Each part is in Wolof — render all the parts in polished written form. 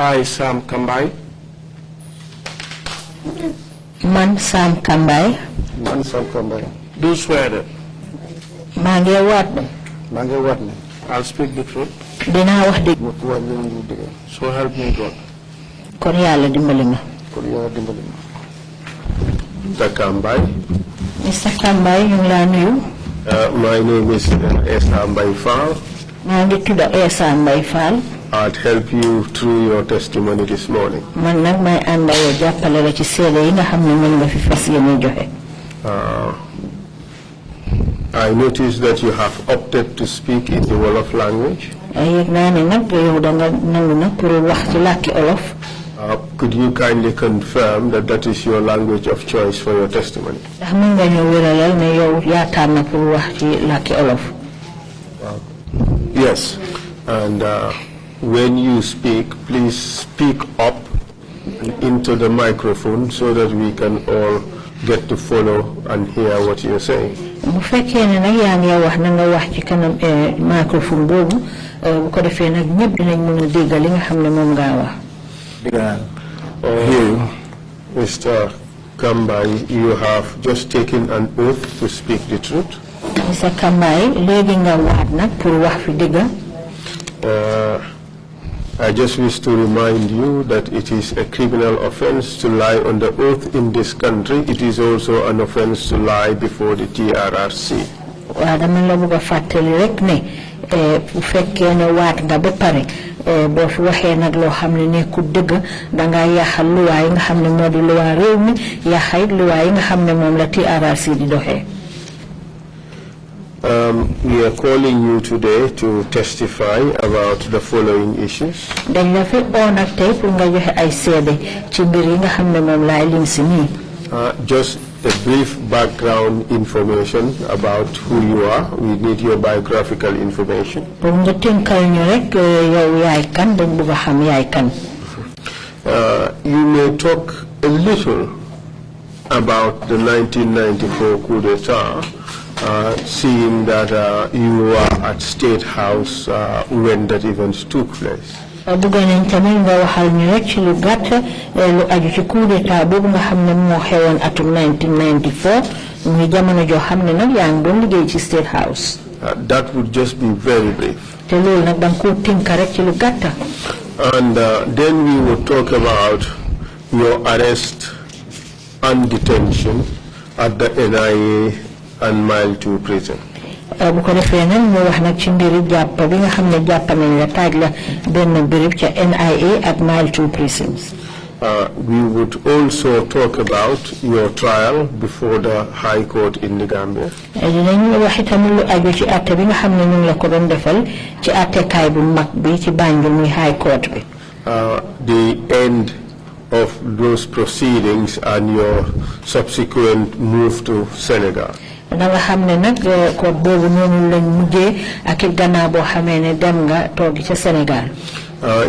I, Sam Kambai. Man Sam Kambai. Man Sam Kambai. Do swear that. Mange wat. Mange wat. I'll speak the truth. Dina wax deug. So help me God. Kon Yalla dimbali nga. Kon Yalla dimbali nga. Mr. Kambai. Mr. Kambai, ñu ngi la nuyu. My name is Esa Mbai Fall. Maa ngi tudd Esa Mbai Fall. I'd help you through your testimony this morning. Man nag may ànd yow jàppale la ci seede yi nga xam ne mën nga fi fas yéene joxe. I noticed that you have opted to speak in the Wolof language. Yëg naa ne nag yow da nga nangu nag pour wax ci làkki Olof. Could you kindly confirm that that is your language of choice for your testimony? Ndax mën nga ñëw wéralal ne yow yaa tànn pour wax ci làkki Olof. Yes, and when you speak, please speak up into the microphone so that we can all get to follow and hear what you're saying. Bu fekkee ne nag yaa ngi wax na nga wax ci kanam microphone boobu bu ko defee nag ñëpp dinañ mën a dégg li nga xam ne moom ngaa wax. Here, Mr. Kambai, you have just taken an oath to speak the truth. Mr. Kambai, léegi nga waat nag pour wax fi dëgg. I just wish to remind you that it is a criminal offense to lie on the oath in this country. It is also an offense to lie before the TRRC. Waaw dama la bëgg a fàttali rek ne bu fekkee ne waat nga ba pare boo fi waxee nag loo xam ne nekkul dëgg dangaa yàqal luwaa yi nga xam ne moo di luwaa réew mi yàqal luwaa yi nga xam ne moom la TRRC di doxee. We are calling you today to testify about the following issues. Dañ la fi oo nag tey pour nga joxe ay seede ci mbir yi nga xam ne moom laay lim si nii. Just a brief background information about who you are. We need your biographical information. Pour nga tënkal ñu rek yow yaay kan dañ bëgg a xam yaay kan. You may talk a little about the 1994 coup d'etat. Seeing that you were at State House when that event took place. Bëgg nañ tamit nga waxal ñu rek ci lu gàtt lu aju ci coup d'état boobu nga xam ne moo xewoon atum 1994 muy jamono joo xam ne nag yaa ngi doon liggéey ci State House. That would just be very brief. te loolu nag danga ko tënk rek ci lu gàtt. And then we would talk about your arrest and detention at the NIA and Mile 2 prison. Bu ko defee nag ñu wax nag ci mbiri jàpp bi nga xam ne jàpp nañ la taaj la benn béréb ca NIA ak Mile 2 prisons. We would also talk about your trial before the High Court in the Gambia. Dinañ wax itam lu aju ci àtte bi nga xam ne ñu ngi la ko doon defal ci àttekaay bu mag bi ci Banjul muy High Court bi. The end of those proceedings and your subsequent move to Senegal. Da nga xam ne nag ko boobu noonu lañ mujjee ak gannaaw boo xamee ne dem nga toog ca Sénégal.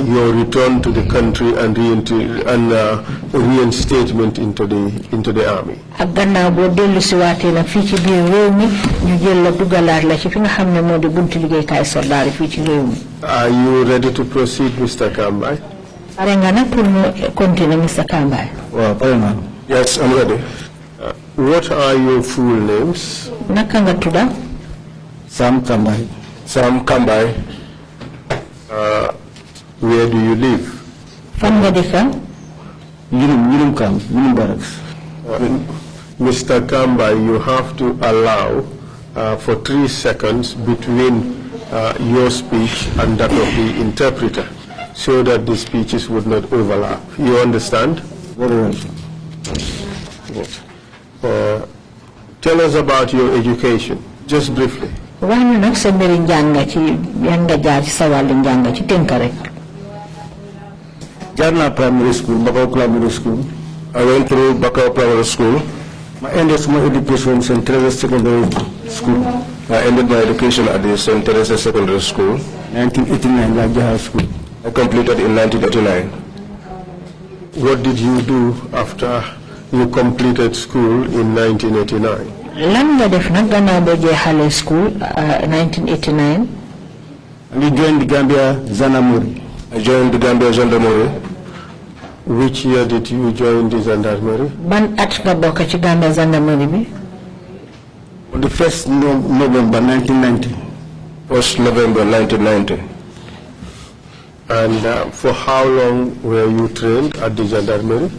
Your return to the country and reinstatement into the army. Ak gannaaw boo dellu si waatee nag fii ci biir réew mi ñu jël la dugalaat la ci fi nga xam ne moo di buntu liggéeykaay soldaar yi fii ci réew mi. Are you ready to proceed, Mr. Kambai? Pare nga nag pour ñu continuer, Mr. Kambai? Well, pare naa. Yes, I'm ready. What are your full names? Naka nga tudda? Sam Kambai. Sam Kambai. Where do you live? Fan nga dëkka? Yulum Barracks. Mr. Kambai, you have to allow for 3 seconds between your speech and that of the interpreter, so that the speeches would not overlap. You understand? Very well. Yes. Tell us about your education, just briefly. Wax ñu nag sa mbiri njàng ci yan nga jaar ci sa wàllu njàng ci tënk rek. Jaar naa primary school, Bakau Primary School. I went through Bakau Primary School. I ended my education in St. Teresa Secondary School. I ended my education at the St. Teresa Secondary School. 1989, Lajah School. I completed in 1989. What did you do after you completed school in 1989? Lan nga def nag gannaaw boo jeexalee school 1989? We joined the Gambia Zanamori. I joined the Gambia Gendarmerie. Which year did you join the Gendarmerie? Ban at nga bokk ci Gambia Gendarmerie bi? On the 1st November 1990. 1st November 1990. And for how long were you trained at the Gendarmerie?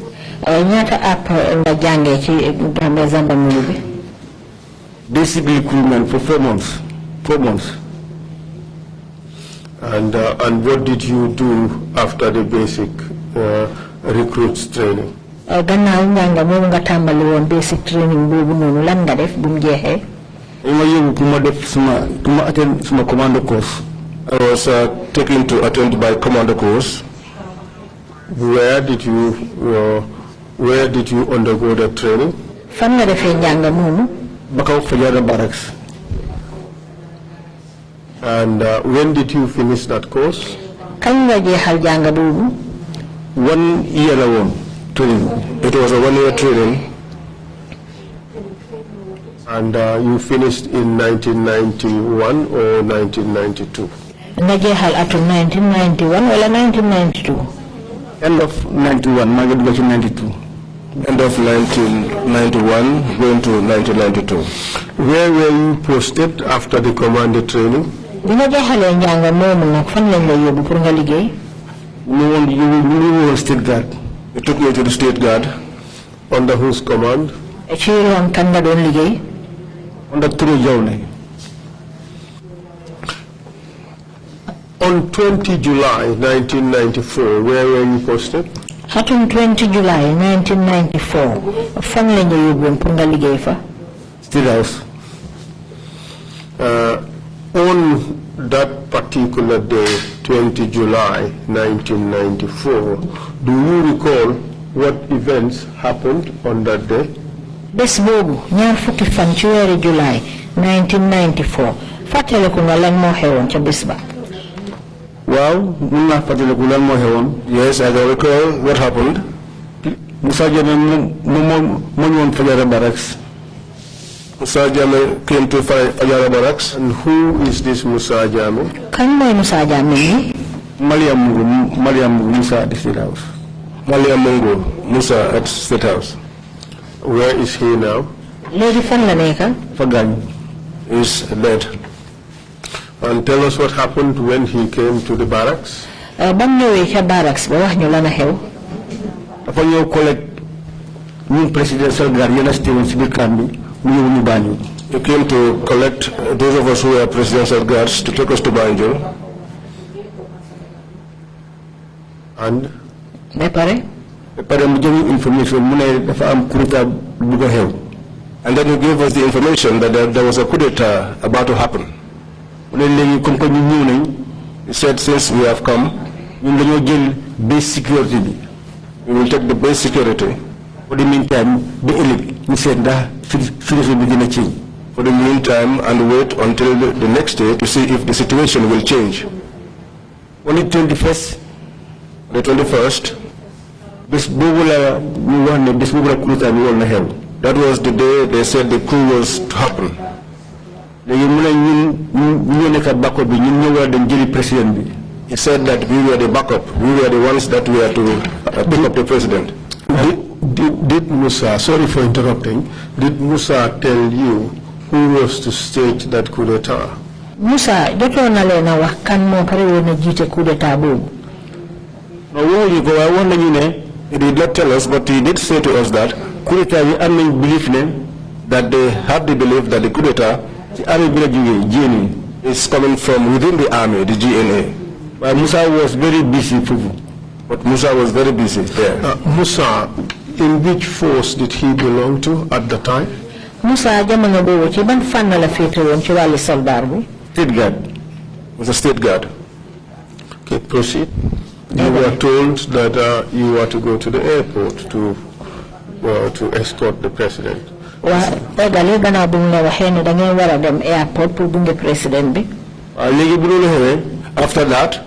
Ñaata app nga jàngee ci Gambia Gendarmerie bi? Basic recruitment for 4 months. 4 months. And what did you do after the basic recruits training? Gannaaw njàng moomu nga tàmbali woon basic training boobu noonu lan nga def bu mu jeexee? Ma yóbbu pour ma def suma attend suma commando course. I was taken to attend by commando course. Where did you undergo the training? Fan nga defee njàng moomu? Bakaw Fajara Barracks. And when did you finish that course? Kañ nga jeexal jàng boobu? 1 year alone training. It was a 1-year training. And you finished in 1991 or 1992? Nga jeexal atum 1991 wala 1992? End of 91, maa ngi dugg ci 92. End of 1991, going to 1992. Where were you posted after the commando training? Bi nga jeexalee njàng moomu nag fan lañ la yóbbu pour nga liggéey? You were state guard. It took me to the state guard. Under whose command? Ci ron kan nga doon liggéey? Under Trrc Jawne. On 20 July 1994, where were you posted? Atum 20 July 1994 fan lañ la yóbbu pour nga liggéey fa? State House. On that particular day, 20 July 1994, do you recall what events happened on that day? Bés boobu ñaar fukki fan ci weeru July 1994 fàttaliku nga lan moo xewoon ca bés ba? Waaw, mun naa fàttaliku lan moo xewoon. Yes, I can recall what happened. Musa Jammeh moo ñëwoon Fajara Barracks. Musa Jammeh came to Fajara Barracks. And who is this Musa Jammeh? Kan mooy Musa Jammeh ni? Mariam Mungu Musa at the State House. Mariam Mungu Musa at State House. Where is he now? Léegi fan la nekk? Fagaañ. Is dead. And tell us what happened when he came to the barracks. Bam ñëwee ca barracks ba wax ñu lan a xew. Dafa ñëw collect ñun presidential guard yéen a teewoon ci biir camp bi mu ñëw ñu Banjul. He came to collect those of us who were presidential guards to take us to Banjul. And? Ba pare? Mu jox information mu ne dafa am coup d'état bu ko xew. And then he gave us the information that there was a coup d'état about to happen. Mu ne léegi comme que ñu ñëw nañ. He said since we have come, ñun dañoo jël base security bi. We will take the base security. For the meantime, ba ëllëg ñu seet ndax situation bi dina change. For the meantime, and wait until the next day to see if the situation will change. On the 21st, bés boobu la ñu wax ne bés boobu la coup d'état bi woon na xew. That was the day they said the coup was to happen. léegi mu ne ñu nekk backup bi ñun ñoo war a dem jëli président bi. He said that we were the backup. We were the ones that were to pick up the president. Did Musa, sorry for interrupting, did Musa tell you who was to stage that coup d'état? Musa jotoon na leen a wax kan moo pare woon a jiite coup d'état boobu. No, waxuñu ko waaye wax nañu ne. He did not tell us, but he did say to us that coup d'état bi am nañ belief ne that they have the belief that the coup d'état ci armée bi la jógee GNA is coming from within the army, the GNA. But Musa was very busy. But Musa was very busy there. Musa, in which force did he belong to at the time? Musa jamono boobu ci ban fànn la féete woon ci wàllu soldat bi? State guard. Was a state guard. Okay, proceed. You were told that you were to go to the airport to escort the president. Waa egale gannaaw bi mu la waxee ne da ngeen war a dem airport pour gunge président bi. Léegi bu loolu xewee after that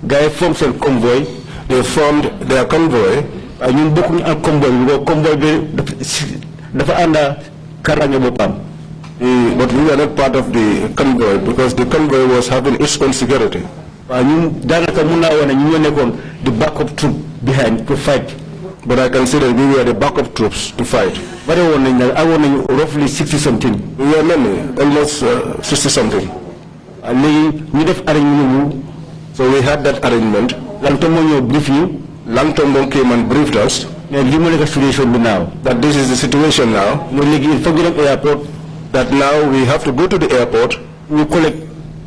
gars yi form seen convoy. They formed their convoy. ñun bokkuñu ak convoy bi convoy bi dafa ànd karange boppam. But we were not part of the convoy because the convoy was having its own security. the backup troop behind to fight. But I can say that we were the backup troops to fight. But I want roughly 60 something. We were many, almost 60 something. So we had that arrangement. Langtombong came and briefed us that this is the situation now. That now we have to go to the airport, we collect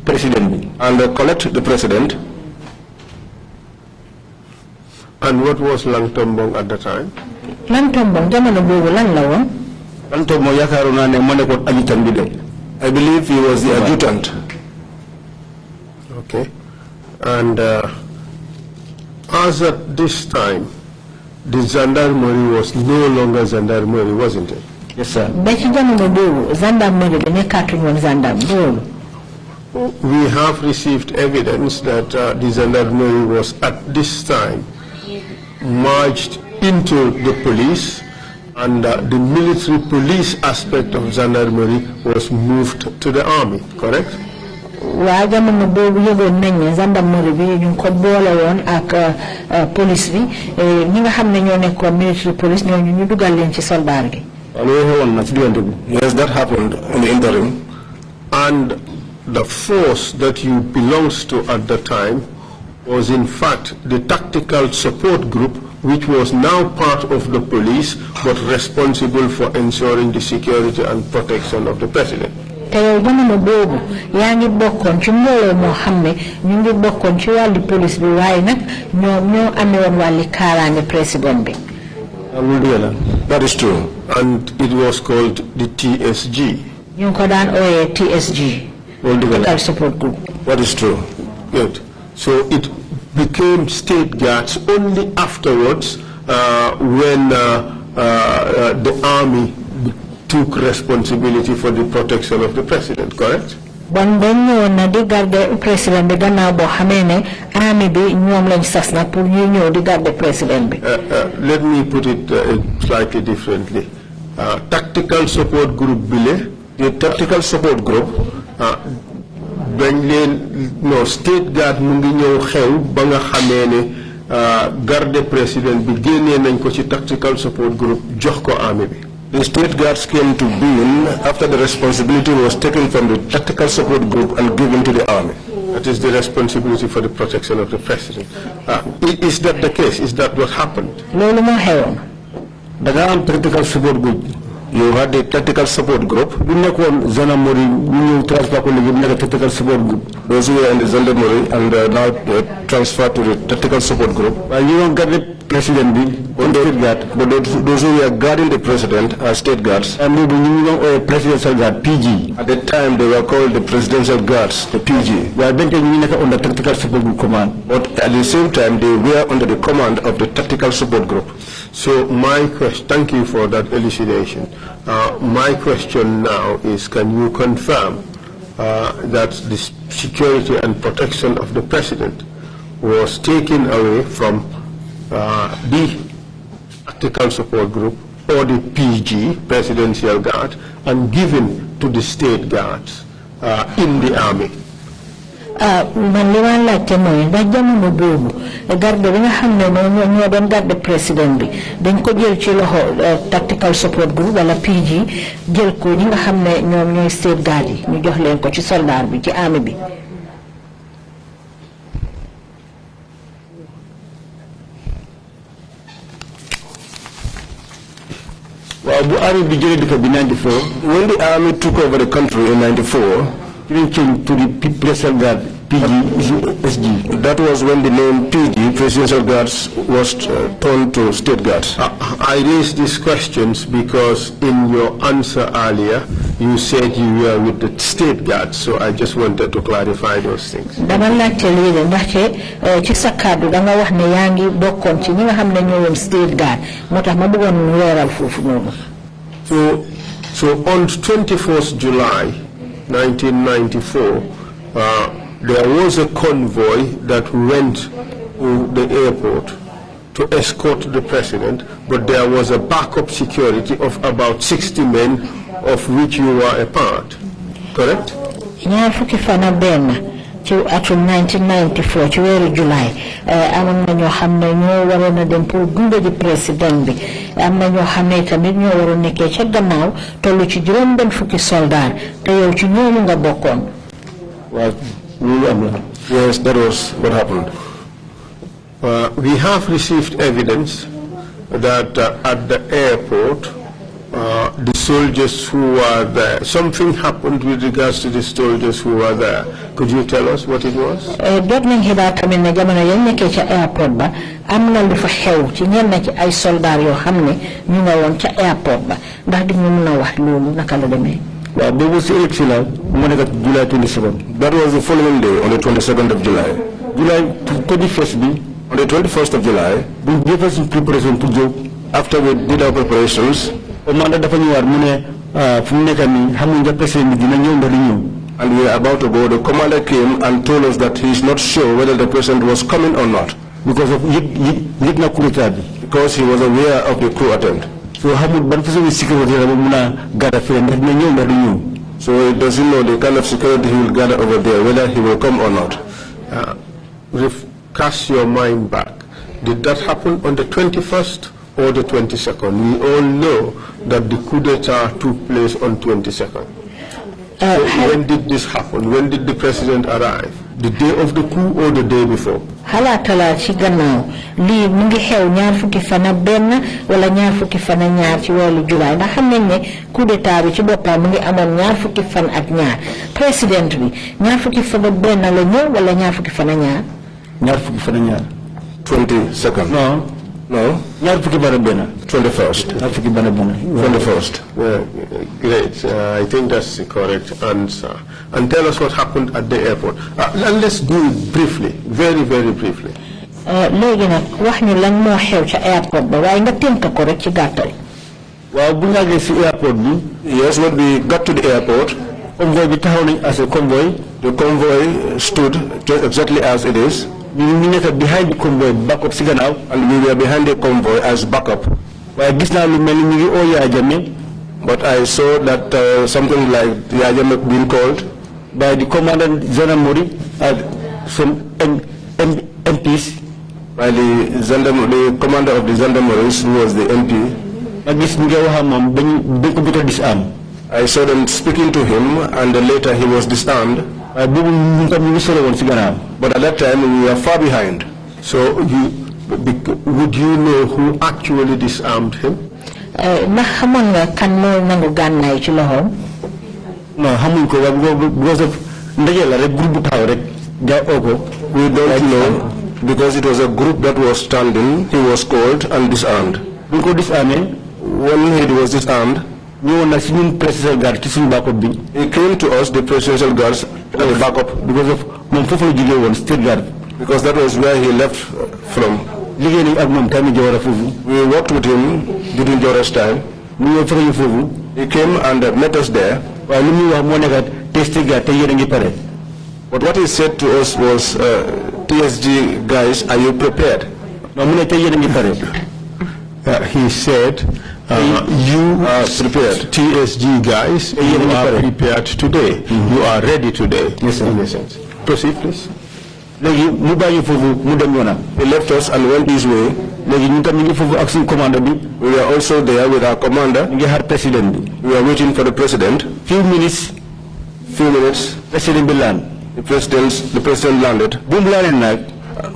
president and collect the president. And what was Langtombong at the time? Langtombong jamono bobu lan la won? Langtombong yakaruna ne moneko adjutant bi de. I believe he was the adjutant. Okay. And as at this time, the gendarmerie was no longer gendarmerie, wasn't it? Yes, sir. We have received evidence that the gendarmerie was at this time merged into the police, and the military police aspect of gendarmerie was moved to the army, correct? Police bi ñi nga xamne ñoo nekk military police ñoo ñu dugal leen ci soldat gi. Yes, that happened in the interim. And the force that you belonged to at the time was in fact the tactical support group, which was now part of the police but responsible for ensuring the security and protection of the president. Te jamono bobu yaangi bokkon ci mbolo mo xamne ñu ngi bokkon ci wali police bi way nak ñoo amé won wali kaaraange president bi. That is true. And it was called the TSG. ñu ko daan oyé TSG. Tactical support group. That is true. Good. So it became state guards only afterwards when the army took responsibility for the protection of the president, correct? Bon dañu na di garder president bi gannaaw bo xamé né army bi ñoom lañ sas na pour ñu ñëw di garder president bi. Let me put it slightly differently. Tactical support group bile, the tactical support group state guard mu ngi ñëw xew ba nga xamé né garder president bi génné nañ ko ci tactical support group jox ko army bi. The state guards came to being after the responsibility was taken from the tactical support group and given to the army. That is the responsibility for the protection of the president. Is that the case? Is that what happened? Lolu mo xewon. Daga am tactical support group. You had the tactical support group. You nekon gendarmerie ñu transfer ko legi nek tactical support group. Those who were in the gendarmerie and now transferred to the tactical support group. You don't get the president but those who were guarding the president are state guards. And presidential guard PG. At the time they were called the presidential guards, the PG. They are under tactical support group command. But at the same time they were under the command of the tactical support group. So my question, thank you for that elucidation. My question now is, can you confirm that the security and protection of the president was taken away from the tactical support group or the PG, Presidential Guard, and given to the state guards in the army? Man li ma laajte mooy ndax jamono boobu garde bi nga xam ne ñoo doon garde président bi dañ ko jël ci loxo tactical support group wala PG jël ko ñi nga xam ne ñoom ñooy state guard yi ñu jox leen ko ci soldat bi ci army bi. Well, the army began in 94. When the army took over the country in 94, it changed to the Presidential Guard, PG, That was when the name PG, Presidential Guards, was turned to State Guards. I raised these questions because in your answer earlier, you said you were with the State Guards, so I just wanted to clarify those things. State Guard. So on 24th July 1994, there was a convoy that went to the airport to escort the president, but there was a backup security of about 60 men, of which you were a part, correct? ci atum 1994 ci weeru July amoon na ñoo xam ne ñoo waroon a dem pour gunge ji président bi am na ñoo xam ne tamit ñoo waroon nekkee ca gannaaw tollu ci juróom-benn fukki soldat te yow ci ñooñu nga bokkoon. waaw loolu am na. Yes, that was what happened. We have received evidence that at the airport, the soldiers who were there, something happened with regards to the soldiers who were there. Could you tell us what it was? Jot nañ xibaar tamit ne jamono yañ nekkee ca airport ba am na lu fa xew ci ñenn ci ay soldats yoo xam ne ñu nga woon ca airport ba ndax di ñu mën a wax loolu naka la demee. waaw boobu si élection la mu nekk July 22nd. That was the following day on the 22nd of July. July 21st bi. On the 21st of July, we gave us preparation to go. After we did our preparations, and we were about to go, the commander came and told us that he is not sure whether the president was coming or not. Because he was aware of the coup attempt. So he doesn't know the kind of security he will gather over there, whether he will come or not. Cast your mind back. Did that happen on the 21st or the 22nd? We all know that the coup d'etat took place on 22nd. So when did this happen? When did the president arrive? The day of the coup or the day before? Halatala ci gannaaw lii mu ngi xew ñaar fukki fan ak benn wala ñaar fukki fan ak ñaar ci weeru July ndax xam nañ ne coup d'état bi ci boppam mu ngi amoon ñaar fukki fan ak ñaar président bi ñaar fukki fan ak benn la ñëw wala ñaar fukki fan ak ñaar. ñaar fukki fan ak ñaar. 22nd. No. ñaar fukki fan ak benn. 21st. ñaar fukki fan ak benn. 21st. Great. I think that's the correct answer. And tell us what happened at the airport. And let's do it briefly, very, very briefly. léegi nag wax ñu lan moo xew ca airport ba waaye nga tënk ko rek ci gàttal. waaw bu ñu àggee si airport bi. Yes, when we got to the airport. Convoy bi taxaw nañ as a convoy. The convoy stood just exactly as it is. We were behind the convoy, backup si gannaaw, and we were behind the convoy as backup. waaye gis naa lu mel ni ñu ngi oo Yaya Jammeh. But I saw that something like Yaya Jammeh being called by the commandant gendarmerie and some MPs. By the commander of the gendarmerie, who was the MP. ma gis ñu ngi wax moom dañ ko bëgg a disarm. I saw them speaking to him, and later he was disarmed. But at that time we were far behind. So would you know who actually disarmed him? ndax xamoon nga kan moo nangu gànnaay ci loxoom. non xamuñ ko because of ndaje la rek groupe bu taxaw rek jaay oo ko. We don't know because it was a group that was standing. He was called and disarmed. buñ ko disarmé. When he was disarmed. He came to us, the presidential guards, as a backup, because of state guard. Because that was where he left from. We worked with him during Jora's time. He came and met us there. But what he said to us was, TSG guys, are you prepared? He said, you are prepared. TSG guys, you are prepared today. You are ready today. Yes, in a sense. Proceed, please. He left us and went his way. We were also there with our commander. We were waiting for the president. Few minutes. The president landed.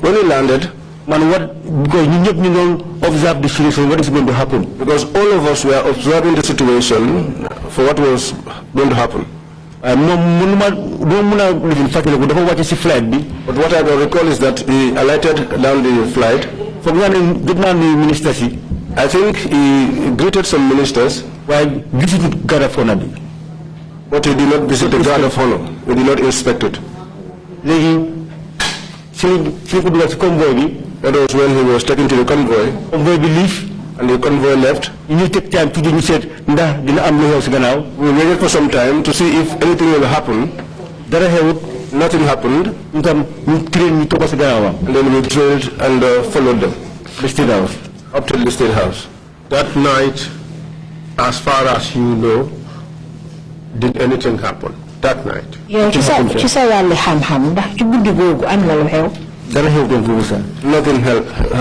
When he landed, because you don't observe the situation, what is going to happen? Because all of us were observing the situation for what was going to happen. But what I don't recall is that he alighted down the flight. I think he greeted some ministers. But he did not visit the guard of honor. He did not inspect it. That was when he was taken to the convoy. And the convoy left. You take time to do said, we waited for some time to see if anything will happen. Nothing happened. And then we drilled and followed them. The State House. Up to the State House. That night, as far as you know, did anything happen? that night. yow ci sa wàlli xam-xam ndax ci guddi googu am na lu xew. dara xew doon foofu sax. Nothing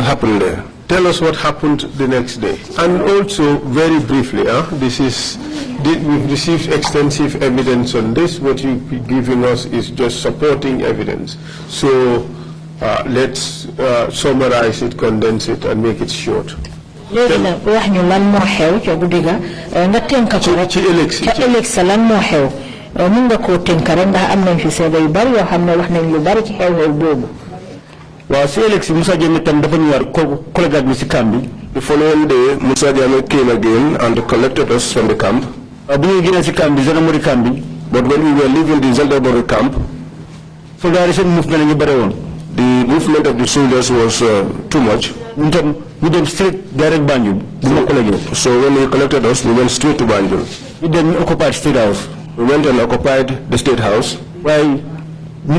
happened there. Tell us what happened the next day. And also, very briefly, we've received extensive evidence on this. What you're giving us is just supporting evidence. So let's summarize it, condense it, and make it short. léegi nag wax ñu lan moo xew ca guddi ga nga tënk ko rek ca ëllëg sa lan moo xew mun nga koo tënk rek ndax am nañ fi seede yu bari yoo xam ne wax nañ lu bari ci xew-xew boobu. waaw si ëllëg si Musa Jammeh tam dafa ñëwaat collègue bi si camp bi. The following day Musa Jammeh came again and collected us from the camp. bu ñuy génnee si camp bi gendarmerie camp bi. But when we were leaving the gendarmerie camp, soldats yi seen movement la ñu bare woon. The movement of the soldiers was too much. We went straight direct Banjul. So when he collected us, we went straight to Banjul. We then occupied State House. We went and occupied the State House. Why? We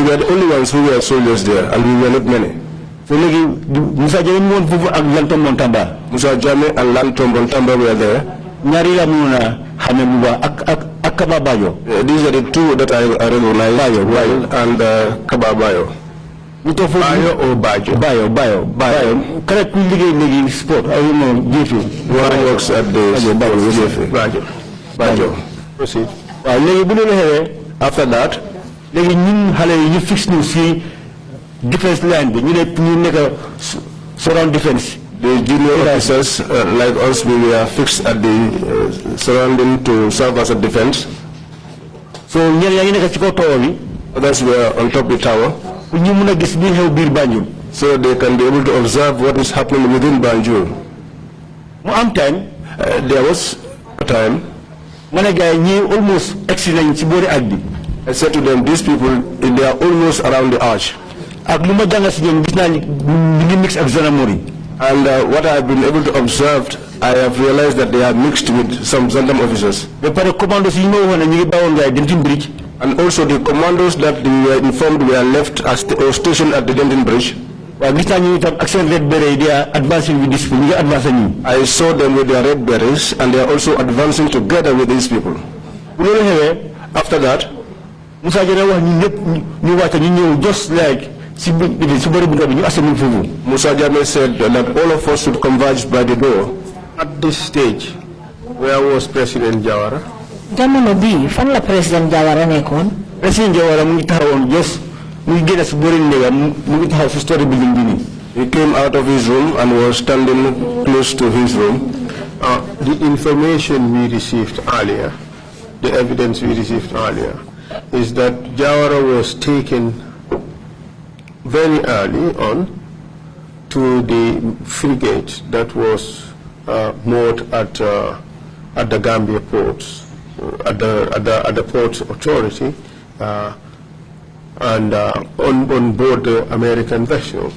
were the only ones who were soldiers there, and we were not many. So Musa Jammeh and Lantom Bontamba were there. These are the two that I recognize, Bayo and Kababayo. Bayo or Bajo? Bayo. Correct me sport. I don't know, GFA. One works at the Bajo. Proceed. After that, you fix new see defense line, you make a surround defense. The junior officers like us, we were fixed at the surrounding to serve as a defense. So others were on top of the tower. So they can be able to observe what is happening within Banjul. There was a time when almost I said to them, these people, they are almost around the arch. And what I have been able to observe, I have realized that they are mixed with some Zandam officers. And also the commandos that they were informed were left as or stationed at the Denton Bridge. I saw them with their red berets, and they are also advancing together with these people. After that, Musa Jammeh said that all of us should converge by the door. At this stage, where was President Jawara? Jamono bi fan la President Jawara nekkoon? President Jawara mu ngi taxawoon just mu ngi génn si boori néegam mu ngi taxaw si story building bi nii. He came out of his room and was standing close to his room. The information we received earlier, the evidence we received earlier, is that Jawara was taken very early on to the frigate that was moored at the Gambia ports, at the ports authority, and on board the American vessel.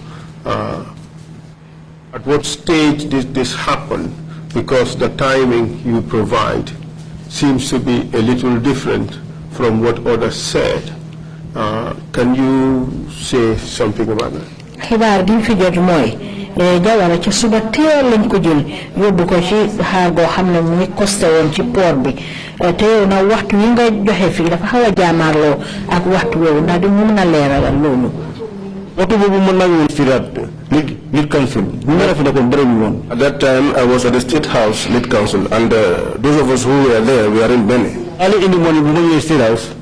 At what stage did this happen? Because the timing you provide seems to be a little different from what others said. Can you say something about that? xibaar bi fi jot mooy Jawara ci suba teel lañ ko jël yóbbu ko ci xaar boo xam ne mu ngi costé woon ci port bi te yow nag waxtu yi nga joxe fii dafa xaw a jaamaarloo ak waxtu woowu ndax di mun na leeralal loolu. waxtu boobu mën naa woon si lead council. At that time I was at the State House lead council, and those of us who were there, we are in Benin. Early in the morning,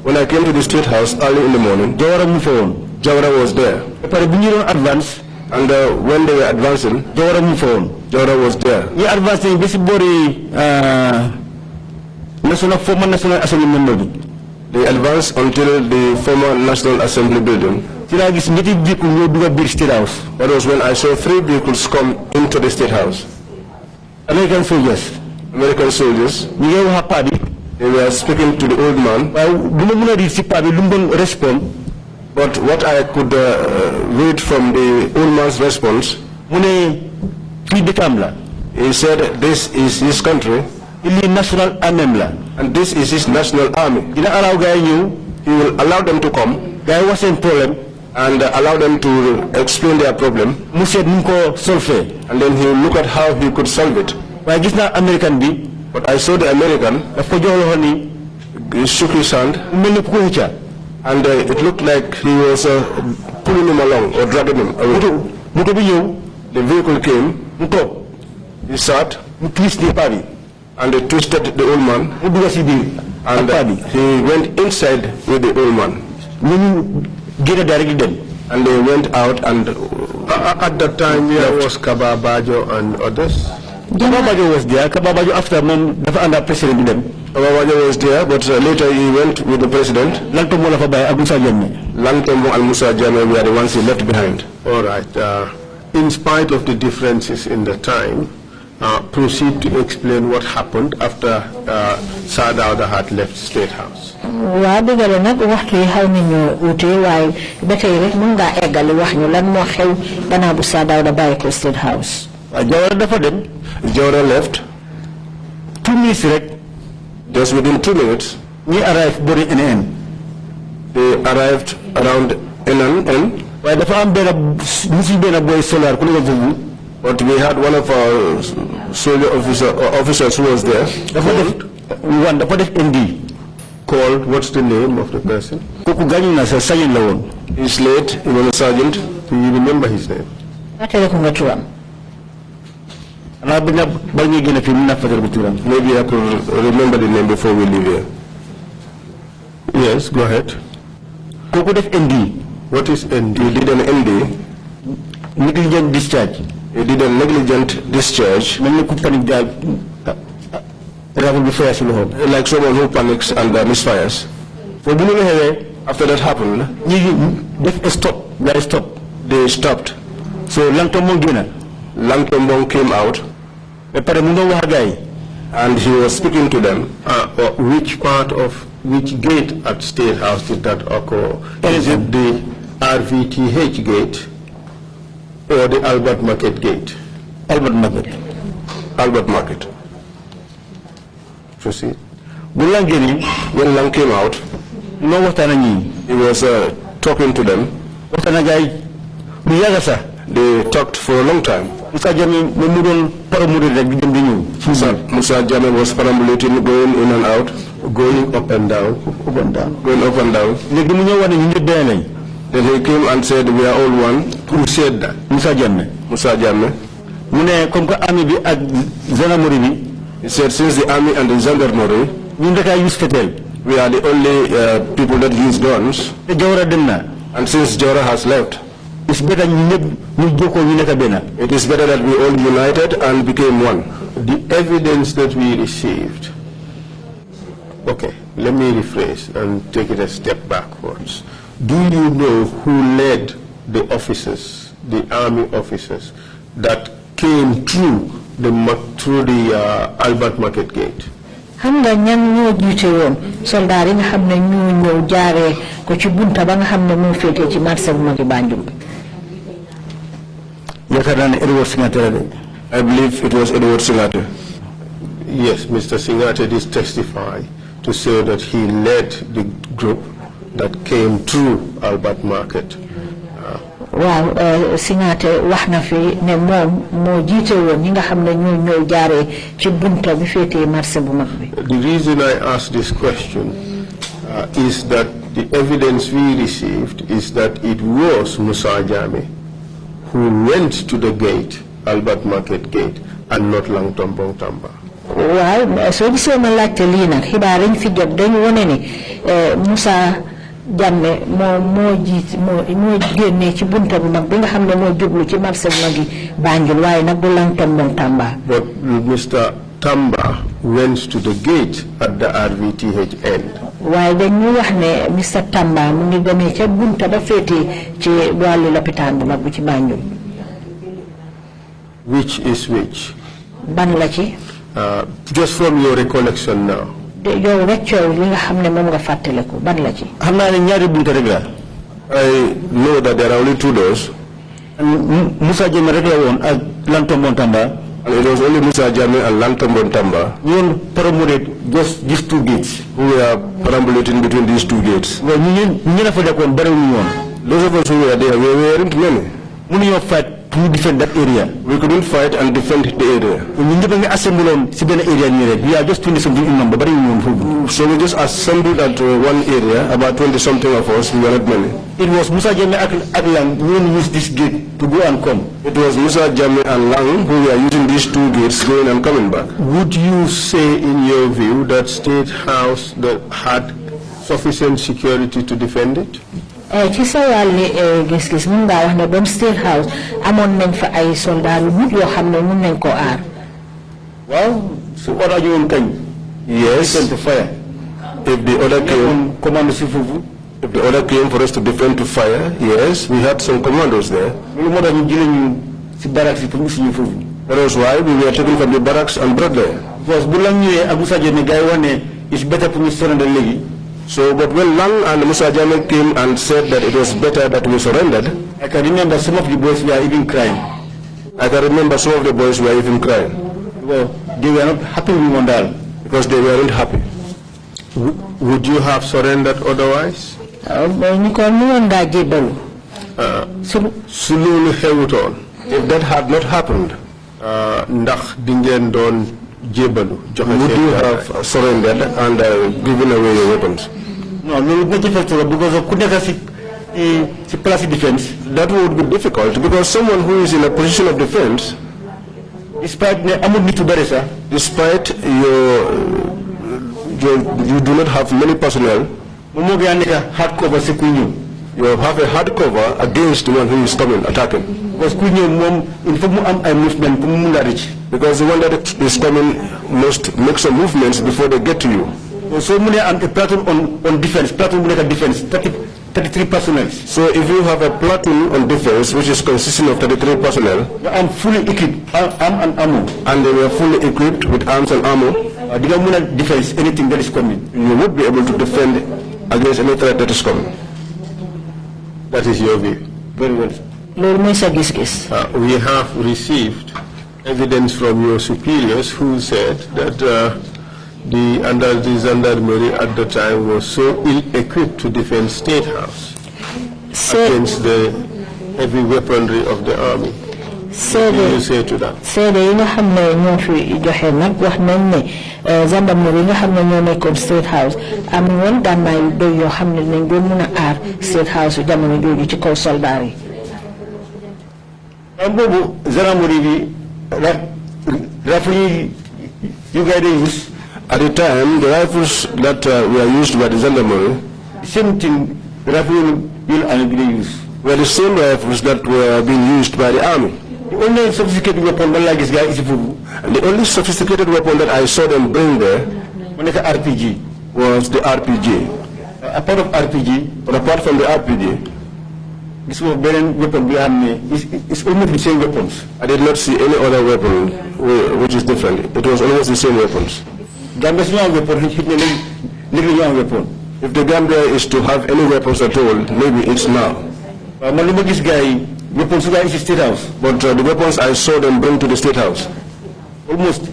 when I came to the State House early in the morning, Jawara was there. Advance, and when they were advancing, Jawara was there. We advancing this body, former National Assembly member. They advanced until the former National Assembly building. That was when I saw 3 vehicles come into the State House. American soldiers. They were speaking to the old man. But what I could read from the old man's response, he said, this is his country, and this is his national army. He will allow them to come. There wasn't problem. And allow them to explain their problem. And then he will look at how he could solve it. But I saw the American. He shook his hand. And it looked like he was pulling him along or dragging him away. The vehicle came. He sat. And they twisted the old man. And he went inside with the old man. And they went out, and at that time there was Kababajo and others. Kababajo was there. Kababajo after under president. Kababajo was there, but later he went with the president. Lantomo and Musa Jammeh were the ones he left behind. All right. In spite of the differences in the time, proceed to explain what happened after Sadauda had left State House. State House. Jawara left. 2 minutes. Just within 2 minutes. We arrived during NN. They arrived around NN. But we had one of our soldier officers who was there. Called, what's the name of the person? He's late, he was a sergeant. Do you remember his name? Maybe I could remember the name before we leave here. Yes, go ahead. What is ND? He did an ND. Negligent discharge. He did a negligent discharge. Like someone who panics and misfires. After that happened, they stopped. So Langtombong came out and he was speaking to them. Which gate at State House did that occur? Is it the RVTH gate or the Albert Market gate? Albert Market. Albert Market. Proceed. When Lang came out, he was talking to them. They talked for a long time. Musa Jammeh was perambulating, going in and out, going up and down, going up and down. Then he came and said, we are all one. Who said that? Musa Jammeh. He said, since the army and the gendarmerie, we are the only people that use guns. And since Jawara has left, it's better it is better that we all united and became one. The evidence that we received. Okay, let me rephrase and take it a step backwards. Do you know who led the officers, the army officers, that came through the Albert Market gate? Xam nga ñan ñoo jiite woon soldat yi nga xam ne ñoo ñëw jaaree ko ci bunta ba nga xam ne moo féetee ci marché bu mag Banjul. I believe it was Edward Singate. Yes, Mr. Singate did testify to say that he led the group that came through Albert Market. Waaw Singate wax na fi ne moom moo jiite woon ñi nga xam ne ñoo ñëw jaaree ci bunta bi féetee marché bu mag bi. The reason I ask this question is that the evidence we received is that it was Musa Jammeh who went to the gate, Albert Market gate, and not Langtombong Tamba. Waaw soo gisee ma laajte lii nag xibaar yi fi jot dañu wone ne Musa Jammeh moo génnee ci bunta bu mag bi nga xam ne moo jublu ci marché bu mag yi Banjul waaye nag du Langtombong Tamba. But Mr. Tamba went to the gate at the RVTH end. waaye dañu wax ne Mr. Tamba mu ngi demee ca bunta ba féetee ci wàllu lopitaan bu mag bi ci Banjul. Which is which? Ban la ci? Just from your recollection now. Yow rek coow li nga xam ne moom nga fàttaliku ban la ci? Xam naa ne ñaari bunta rek la. I know that there are only 2 doors. Musa Jammeh rek la woon ak Langtombong Tamba. And it was only Musa Jammeh and Langtombong Tamba. Ñoon perambulate just these 2 gates. Who were perambulating between these 2 gates. Well, ñu fa dekkoon bariwuñu woon. Those of us who were there, we weren't many. Mënuñoo fight to defend that area. We couldn't fight and defend the area. We assembled on area. We are just 20 something in number, but so we just assembled at one area, about 20 something of us. We were not many. It was Musa Jame and Lang who used this gate to go and come. It was Musa Jame and Lang who were using these two gates going and coming back. Would you say, in your view, that State House that had sufficient security to defend it? Ci sa wàlli gis-gis mun ngaa wax ne bon State House amoon nañ fa ay soldat yu mut yoo xam ne mun nañ koo aar. Well, so what are you on kind? Yes. To fire. If the order came, if the order came for us to defend to fire, yes, we had some commandos there. That was why we were taken from the barracks and brought there. It's better to surrender. So, but when Lang and Musa Jame came and said that it was better that we surrendered, I can remember some of the boys were even crying. Well, they were not happy with Mondal because they weren't happy. Would you have surrendered otherwise? If that had not happened, would you have surrendered and given away your weapons? No, because of defense. That would be difficult because someone who is in a position of defense, despite you do not have many personnel, you have a hard cover against the one who is coming, attacking. Because the one that is coming must make some movements before they get to you. So many a platoon on defense, 33 personnel. So if you have a platoon on defense, which is consisting of 33 personnel, I'm fully equipped, arm and ammo, and they were fully equipped with arms and ammo, they don't want to defend anything that is coming. You would be able to defend against any threat that is coming. That is your view. Very well. We have received evidence from your superiors who said that the gendarmerie at the time was so ill-equipped to defend State House against the heavy weaponry of the army. What do you say to that? Gendarmerie nga xamne ñoo nekkon State House am won gannaay do yo xamne nañ do mëna aar State House jamono joju ci kaw soldat yi. Am bobu gendarmerie bi rifle you guys use at the time, the rifles that were used by the gendarmerie, same thing the rifle you and use were the same rifles that were being used by the army. The only sophisticated weapon that this guy is the only sophisticated weapon that I saw them bring there RPG was the RPG. Apart from the RPG, this was better weapon it's almost the same weapons. I did not see any other weapon which is different. It was almost the same weapons. Gambia's weapon, if the Gambia is to have any weapons at all, maybe it's now. This guy weapons is State House. But the weapons I saw them bring to the State House, almost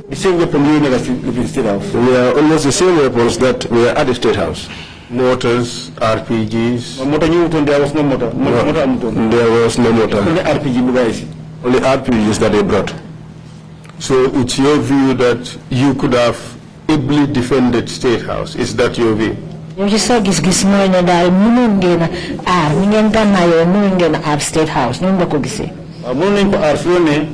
the same weapon we never see in the State House. We are almost the same weapons that were at the State House. Mortars, RPGs. There was no mortar. There was no mortar. Only RPGs that they brought. So it's your view that you could have ably defended State House. Is that your view? Gis-gis mo na dahil mënon ngeen aar ni ngeen gànnaayoo mënon ngeen aar State House noonu nga ko gisee. Mënon nañ ko aar su ne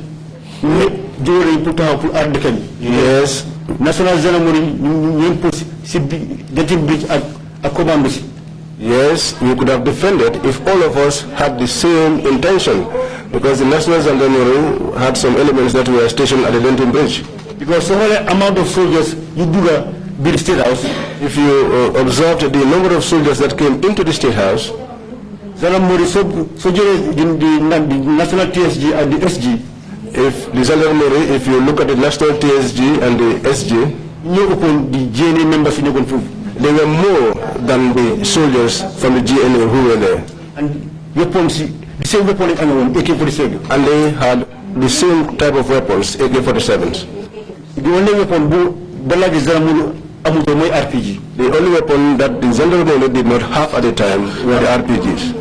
ñëpp jóore pour taxaw pour aar dëkk bi. Yes. National Gendarmerie ñu pour si Genting Bridge ak commando si. Yes, we could have defended if all of us had the same intention, because the National Gendarmerie had some elements that were stationed at the Genting Bridge. Because the whole amount of soldiers you do build State House, if you observed the number of soldiers that came into the State House, the National TSG and the SG, if you look at the National TSG and the SG, the GNA members in the they were more than the soldiers from the GNA who were there. And weapons, the same weapon AK-47. And they had the same type of weapons, AK-47s. The only weapon RPG. The only weapon that the gendarmerie did not have at the time were the RPGs.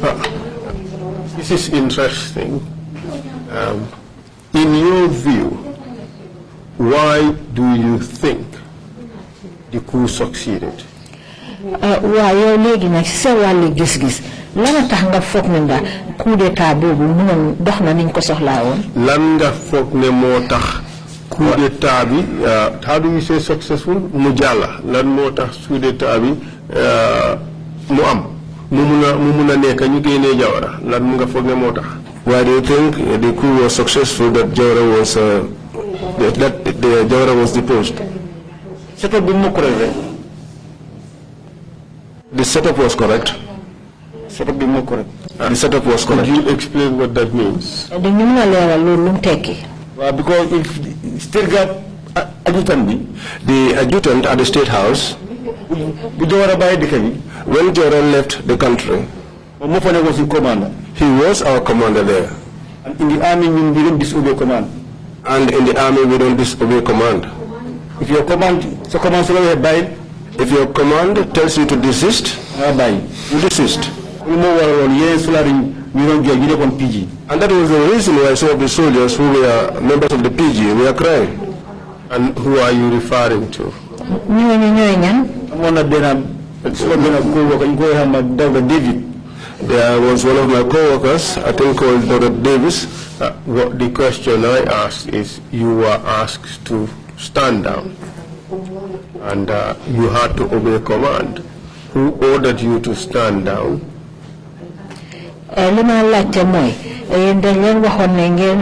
This is interesting. In your view, why do you think the coup succeeded? Waa yow léegi nag si sa wàllu gis-gis lan tax nga foog ne nga coup d'état boobu mënoon dox na niñ ko soxlaa woon. Lan nga foog ne moo tax coup d'état bi how do you say successful mu jàlla lan moo tax coup d'état bi mu am mu mun a nekk ñu génnee Jawara lan mu nga foog ne moo tax. Why do you think the coup was successful that Jawara was Jawara was deposed? Setup bi mu correct. The setup was correct. Setup bi mu correct. The setup was correct. Could you explain what that means? dañu mën a leeral loolu lu mu tekki. Well, because if still got adjutant, the adjutant at the State House, when Jawara left the country, was in commander. He was our commander there. And in the army, we don't disobey command. And in the army, we don't disobey command. If your command, if your command tells you to desist, you desist. And that was the reason why some of the soldiers who were members of the PG were crying. And who are you referring to? There was one of my co-workers, I think called Dr. Davis. The question I asked is, you were asked to stand down, and you had to obey command. Who ordered you to stand down? Lima laajte mooy yéen dañ leen waxoon ne ngeen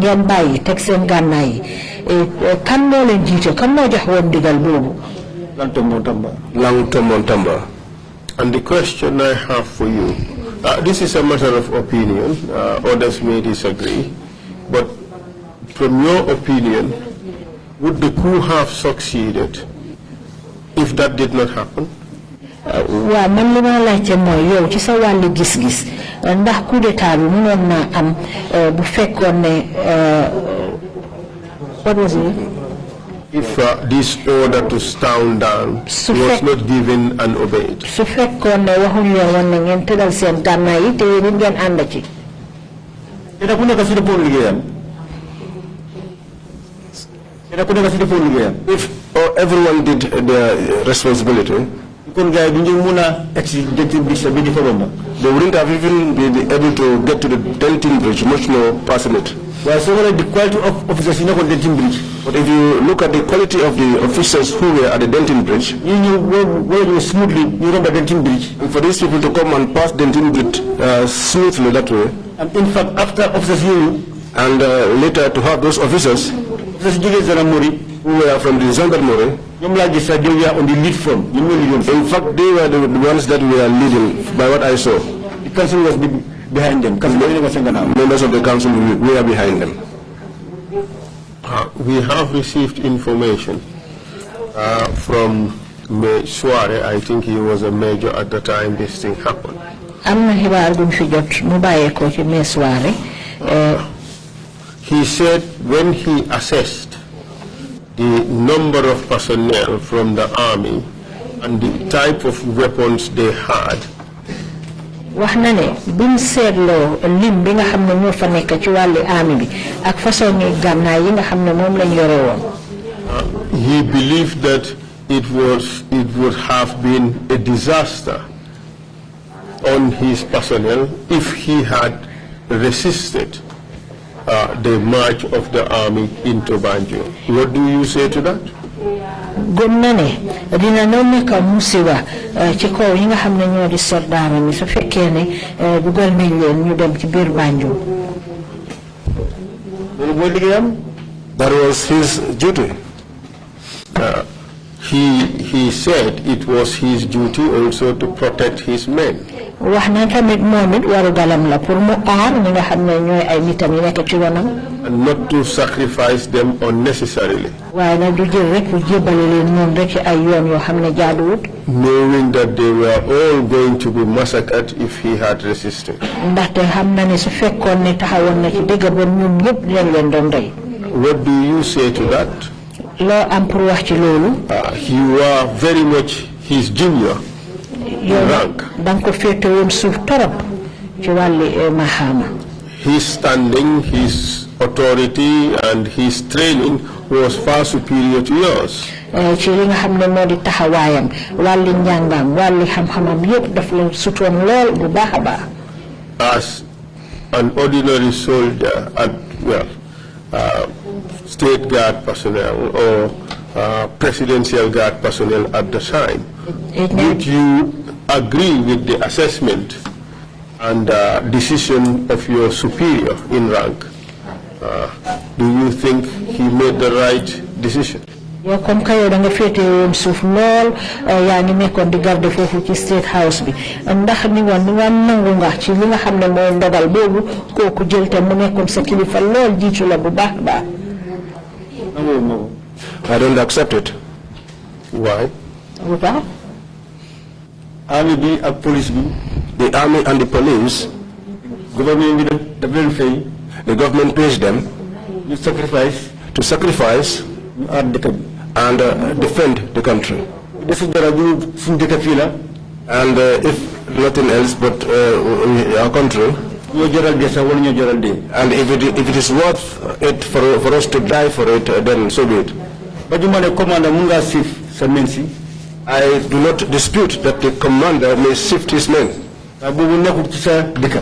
ngeen bàyyi teg seen gànnaay yi kan moo leen jiite kan moo jox woon digal boobu. Langton Tamba. And the question I have for you, this is a matter of opinion, others may disagree, but from your opinion, would the coup have succeeded if that did not happen? Waa man li ma laajte mooy yow ci sa wàllu gis-gis ndax coup d'état bi mënoon na am bu fekkoon ne what was it? If this order to stand down was not given and obeyed. Su fekkoon ne waxuñ leen woon ne ngeen tëddal seen gànnaay yi te yéen ngeen ànd ci. If everyone did their responsibility, they wouldn't have even been able to get to the Denton Bridge, much more passionate. But if you look at the quality of the officers who were at the Denton Bridge, and for these people to come and pass Denton Bridge smoothly that way, and in fact, after officers and later to have those officers who were from the Gendarmerie, they were on the lead front. In fact, they were the ones that were leading, by what I saw. The council was behind them. Members of the council were behind them. We have received information from Suare. I think he was a major at the time this thing happened. He said when he assessed the number of personnel from the army and the type of weapons they had, wax na ne buñ seetloo lim bi nga xam ne ñoo fa nekk ci wàllu army bi ak façon ni gànnaay yi nga xam ne moom lañ yore woon. He believed that it would have been a disaster on his personnel if he had resisted the march of the army into Banjul. What do you say to that? Gëm na ne dina noon nekk musiba ci kaw yi nga xam ne ñoo di soldaara mi su fekkee ne dugal nañ leen ñu dem ci biir Banjul. That was his duty. He said it was his duty also to protect his men. Wax na tamit moom it waru galam la pour mu aar ñi nga xam ne ñooy ay nitam yi nekk ci ronam. And not to sacrifice them unnecessarily. Waaye nag du jël rek pour jébbale leen noonu rek ci ay yoon yoo xam ne jaaduwut. Knowing that they were all going to be massacred if he had resisted. Ndaxte xam na ne su fekkoon ne taxawoon na ci dëgg ba ñoom ñëpp dinañ leen doon rey. What do you say to that? Loo am pour wax ci loolu. You are very much his junior in rank. Danga ko féete woon suuf torop ci wàlli maxaama. his standing, his authority, and his training was far superior to yours. ci li nga xam ne moo di taxawaayam wàlli njàngam wàlli xam-xamam yëpp daf la sutoon lool bu baax a baax. As an ordinary soldier at, well, state guard personnel or presidential guard personnel at the time, would you agree with the assessment and decision of your superior in rank? Do you think he made the right decision? yow comme que yow da nga féete woon suuf lool yaa ngi nekkoon di garde foofu ci State House bi ndax ni nga nangu nga ci li nga xam ne mooy ndogal boobu kooku jël te mu nekkoon sa kilifa lool jiitu la bu baax baax. I don't accept it. Why? bu baax. army bi ak police bi. The army and the police, government bi daf leen fay. the government pays them ñu sacrifice. to sacrifice ñu aar dëkk bi. and defend the country. desu dara ñu suñu dëkk fii la. And if nothing else but our country, ñoo jaral dee sax wala ñoo jaral dee. and if it is worth it for us to die for it, then so be it. ba ñu ma ne commandant mun ngaa siif sa men si. I do not dispute that the commander may shift his men, waaye boobu nekkul ci sa dëkk.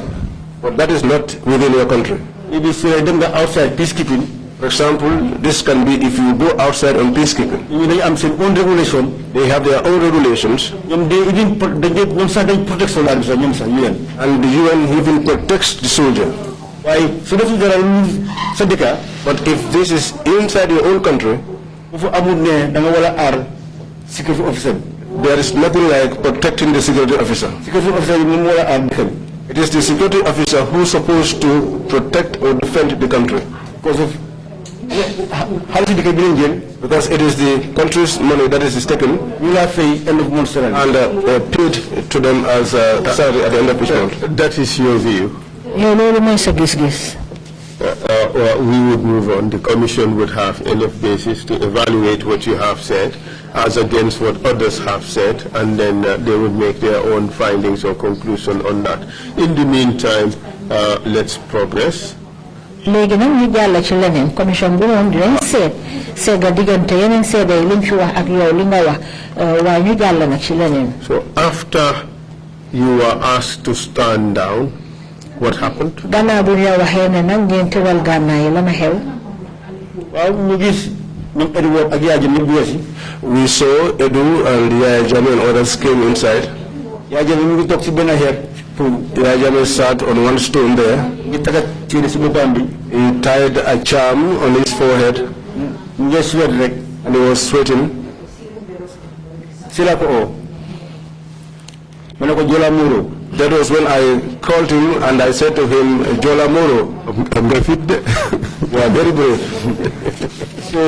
but that is not within your country. maybe su dem nga outside peacekeeping. For example, this can be if you go outside on peacekeeping. ñu dañu am seen own regulation. They have their own regulations, ñoom ñoom sax dañ protect soldat bi sax ñoom sax UN. and the UN even protects the soldier. waaye su desul dara sa dëkk. But if this is inside your own country, foofu amul ne da nga war a aar security officer bi. there is nothing like protecting the security officer. security officer bi moom war a aar dëkk bi. It is the security officer who is supposed to protect or defend the country. because of xaalis dëkk bi lañ jël. Because it is the country's money that is taken ñu laa fay end of month salary. and paid to them as salary at the end of each month. That is your view. yow loolu mooy sa gis-gis. Well, we would move on. The Commission would have enough basis to evaluate what you have said as against what others have said, and then they would make their own findings or conclusion on that. In the meantime, let's progress. léegi nag ñu jàll ci leneen commission bi moom dinañ seet ga diggante yeneen seede yi liñ fi wax ak yow li nga wax waaye ñu jàll nag ci leneen. So after you were asked to stand down, what happened? gannaaw bu ñu waxee ne nag ngeen tëral gànnaay yi la ma xew. waaw ñu gis ñoom Edward ak Yaya Jammeh bu weesi. We saw Edu and Yaya Jammeh and others came inside. Yaya Jammeh mu ngi toog ci benn xeer. Yaya Jammeh sat on one stone there. ngi tagat téere si boppam bi. He tied a charm on his forehead. mu ngi sweat rek. And he was sweating. si la ko oo. ma ne ko Jola Moro. That was when I called him and I said to him, Jola Moro, you are very brave. so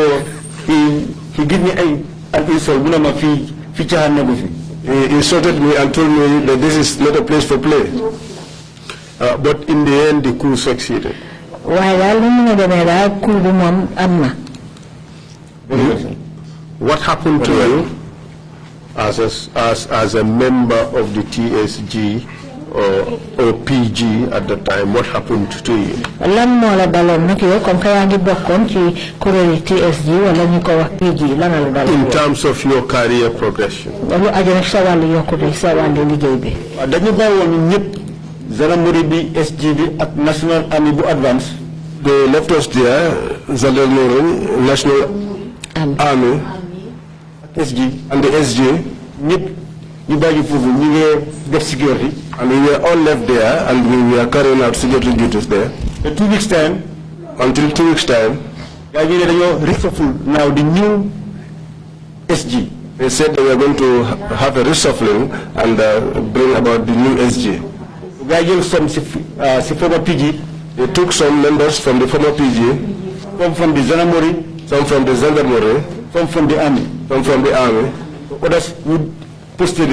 he gave me an insult. mu ne ma fii caaxaan nekku fi. He insulted me and told me that this is not a place for play. But in the end, the coup succeeded. waaye daal li mu ngi demee daal coup bi moom am na. What happened to you as a member of the TSG or PG at the time? What happened to you? lan moo la daloon nag yow comme que yaa ngi bokkoon ci kuréeli TSG wala ñu ko wax PG lan la daloon. In terms of your career progression. lu aju nag sa wàllu yokkute sa wàllu liggéey bi. waaw dañu bàyyiwoon ñun ñëpp. gendarmerie bi SG bi ak national army bu advance. They left us there, Gendarmerie, National Army, SG and the SG, ñëpp ñu bàyyi foofu ñu ngi def security. and we were all left there and we were carrying out security duties there. The 2 weeks time. Until 2 weeks time. yaa ngi ne dañoo reshuffle now the new SG. They said they were going to have a reshuffling and bring about the new SG. gaa jël some si former PG. They took some members from the former PG. Some from the Gendarmerie. Some from the Gendarmerie. Some from the army. Some from the army. Others would posted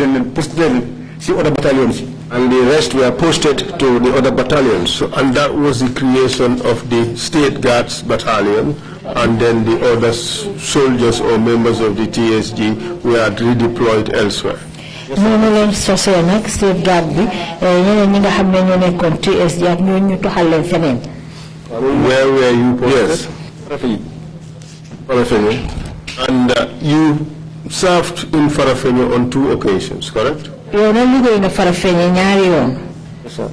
see other battalions. And the rest were posted to the other battalions. So, and that was the creation of the State Guards Battalion, and then the other soldiers or members of the TSG were redeployed elsewhere. noonu leen sosee nag safeguard bi ñeneen ñi nga xam ne ñoo nekkoon TSG ak ñoo ñu toxal leen feneen. Where were you posted? Yes. Farafenni. And you served in Farafenni on 2 occasions, correct? yow nag liggéey nga Farafenni ñaari yoon. Yes, sir.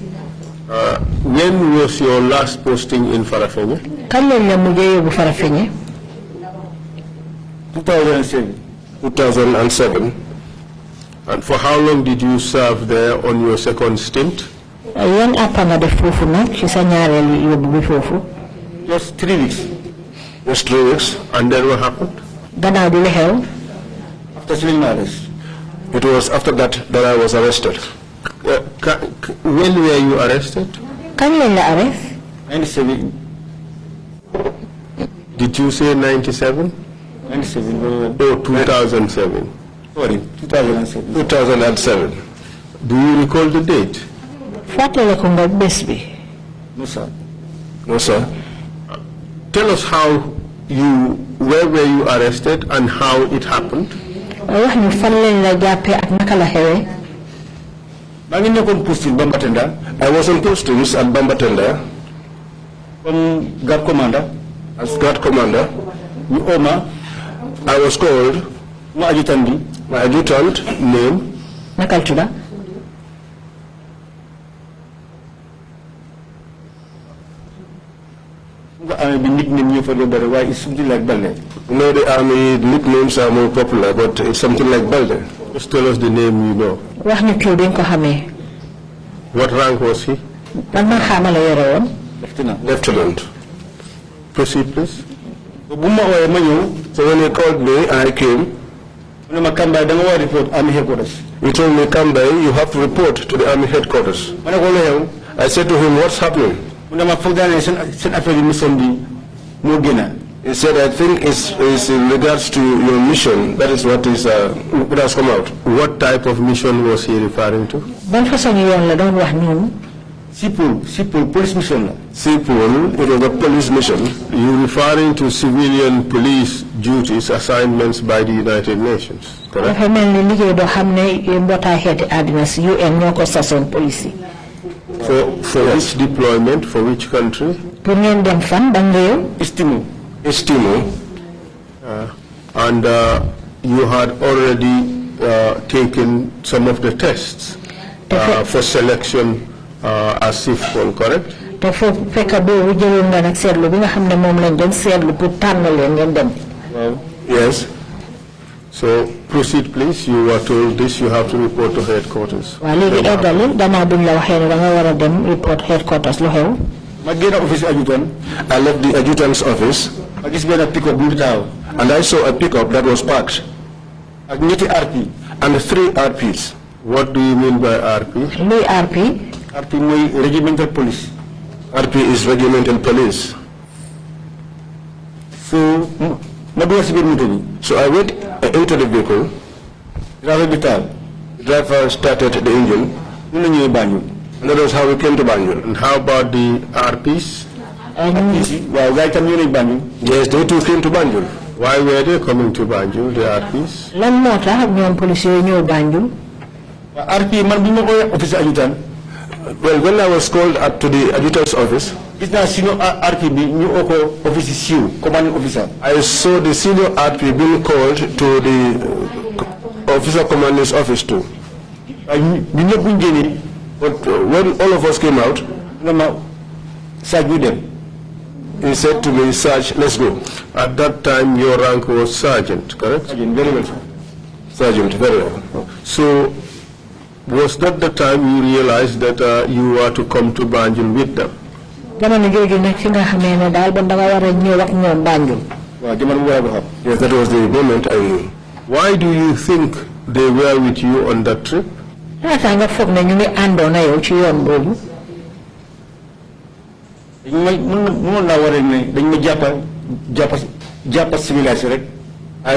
When was your last posting in Farafenni? kan lañ la mujjee yóbbu Farafenni. 2007. 2007. And for how long did you serve there on your second stint? yan àppa nga def foofu nag ci sa ñaareelu yóbbu bi foofu. Just 3 weeks. Just 3 weeks. And then what happened? gannaaw bi lu xew. After civil arrest. It was after that I was arrested. When were you arrested? kañ lañ la arrest. 97. Did you say 97? 97. Oh, 2007. Sorry, 2007. 2007. Do you recall the date? fàttale ko nga bés bi. No, sir. No, sir. Tell us where were you arrested and how it happened? wax ñu fan lañ la jàppee ak naka la xewee. maa ngi nekkoon posting Bambatenda. I was on postings at Bambatenda. Comme guard commander. As guard commander. ñu oma. I was called. My adjutant name. nakal tudda. The army nickname for the Balde. Why is something like Balde? No, the army nicknames are more popular, but it's something like Balde. Just tell us the name you know. wax ñu tur bi nga ko xamee. What rank was he? man ma xaama la yore woon. Lieutenant. Proceed, please. So when he called me and I came, he told me, come by, you have to report to the army headquarters. I said to him, what's happening? He said, I think it's in regards to your mission. That is what has come out. What type of mission was he referring to? ban façon yoon la doon wax noonu. Sipul, police mission. Sipul, it was a police mission. You referring to civilian police duties, assignments by the United Nations, correct? dafa mel ni liggéey boo xam ne mbootaay xeeti àddina si UN ñoo ko sasoon police yi. For which deployment, for which country? pour ngeen dem fan ban réew. Estimo. And you had already taken some of the tests for selection as SIFCON, correct? te foofu fekk boobu jëloon nga nag seetlu bi nga xam ne moom lañ doon seetlu pour tànn leen ngeen dem. Yes. So proceed, please. You were told this. You have to report to headquarters. waaw léegi eggali gannaaw buñ la waxee ne da nga war a dem report headquarters lu xew. I left the adjutant's office. And I saw a pickup that was parked. And 3 RPs. What do you mean by RP? luy RP. RP is regimental police. RP is regimental police. So I went into the vehicle. The driver started the engine. And that was how we came to Banjul. And how about the RPs? Yes, they too came to Banjul. Why were they coming to Banjul, the RPs? lan moo tax ñoom police yooyu ñëw Banjul. RP man bi ma koy office adjutant. Well, when I was called up to the adjutant's office, RP office commanding officer. I saw the senior RP being called to the officer commanding's office too. But when all of us came out, Sarge, with them. He said to me, Sarge, let's go. At that time, your rank was sergeant, correct? Sergeant, very well, sir. Sergeant, very well. So, was that the time you realized that you were to come to Banjul with them? Yes, that was the moment I knew. Why do you think they were with you on that trip? I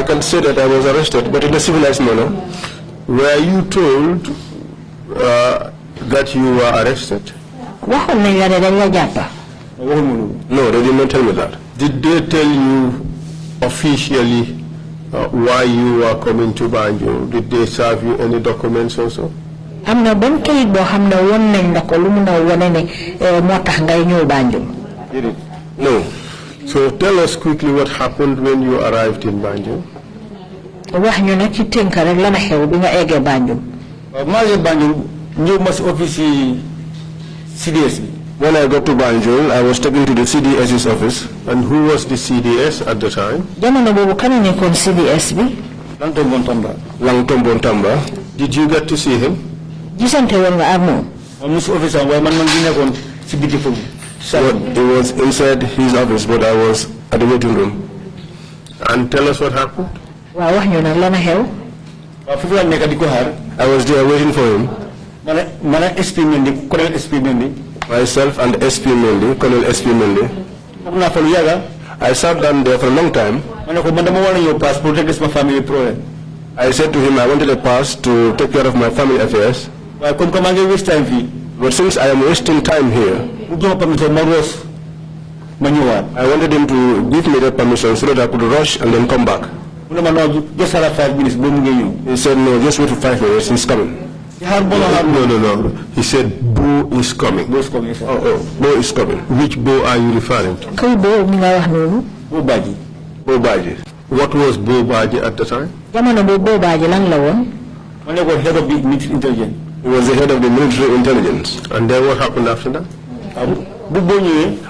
can say that I was arrested, but in a civilized manner. Were you told that you were arrested? No, they did not tell me that. Did they tell you officially why you are coming to Banjul? Did they serve you any documents also? Amna ban kayit bo xamne won nañ la ko lu mëna woné né motax ngay ñëw Banjul. No. So tell us quickly what happened when you arrived in Banjul. Wax ñu nak ci tënk rek la na xew bi nga éggé Banjul. Ma ngi Banjul ñëw ma ci office CDS. When I got to Banjul, I was taken to the CDS's office. And who was the CDS at the time? Jamono bobu kan nekkon CDS bi? Langtombon Tamba. Did you get to see him? Gisante won nga ak mom. Miss officer way man gi nekkon ci biti fofu. He was inside his office, but I was at the waiting room. And tell us what happened. Wa wax ñu nak la na xew. Wa fofu la nekk di ko xaar. I was there waiting for him. Mana SP Mendy, Colonel SP Mendy. Myself and SP Mendy, Colonel SP Mendy. I sat down there for a long time. I said to him I wanted a pass to take care of my family affairs. But since I am wasting time here, I wanted him to give me the permission so that I could rush and then come back. Just 5 minutes. He said, no, just wait for 5 minutes, he's coming. No. He said, Bo is coming. Bo is coming. Bo is coming. Which Bo are you referring to? Bo Baji. Bo Baji. What was Bo Baji at the time? He was head of the military intelligence. He was the head of the military intelligence. And then what happened after that?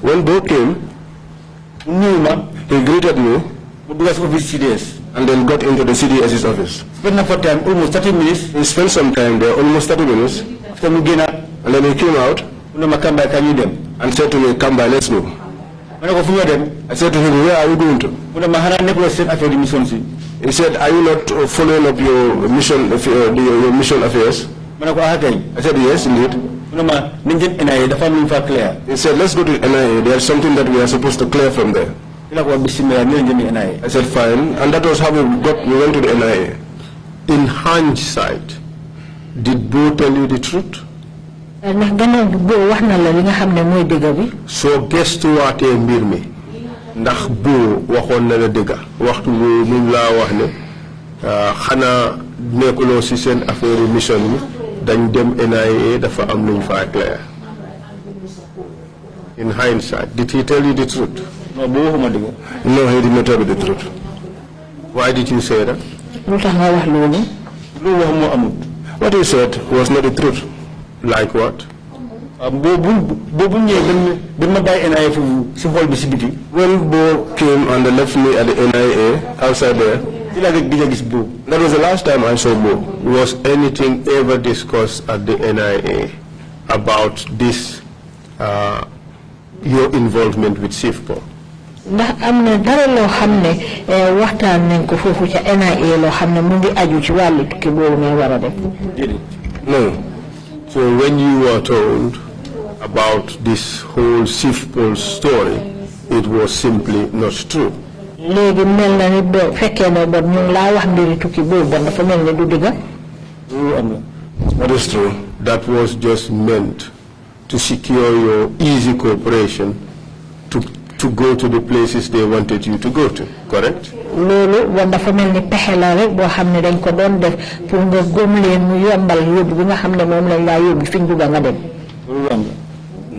When Bo came, he greeted me and then got into the CDS's office. Spent for time almost 30 minutes. He spent some time there, almost 30 minutes. And then he came out and said to me, come by, let's go. I said to him, where are you going to? He said, are you not following up your mission, your mission affairs? I said, yes, indeed. He said, let's go to NIA. There's something that we are supposed to clear from there. I said, fine. And that was how we went to the NIA. In hindsight, did Bo tell you the truth? So guess to what a mirmi. Ndax Bo waxon na la dëgga waxtu mu la wax ne xana nekkulo ci sen affaire mission yi dañ dem NIA dafa am luñ fa clair. In hindsight, did he tell you the truth? No, he did not tell me the truth. Why did you say that? What he said was not the truth. Like what? When Bo came and left me at the NIA outside there, that was the last time I saw Bo. Was anything ever discussed at the NIA about this, your involvement with SIFPO? Ndax amna dara lo xamne waxtaan nañ ko fofu ci NIA lo xamne mu ngi aju ci walu tukki bobu ngay wara def. No. So when you were told about this whole SIFPO story, it was simply not true. Legi mel na ni do fekke na bo ñu la wax mbiri tukki bobu dafa mel ni du diga. That is true. That was just meant to secure your easy cooperation to go to the places they wanted you to go to, correct? Lolu won dafa melni pexé la rek bo xamné dañ ko doon def pour nga gom leen mu yombal yobbu bi nga xamné mom lañ la yobbu fiñ bëgg nga dem.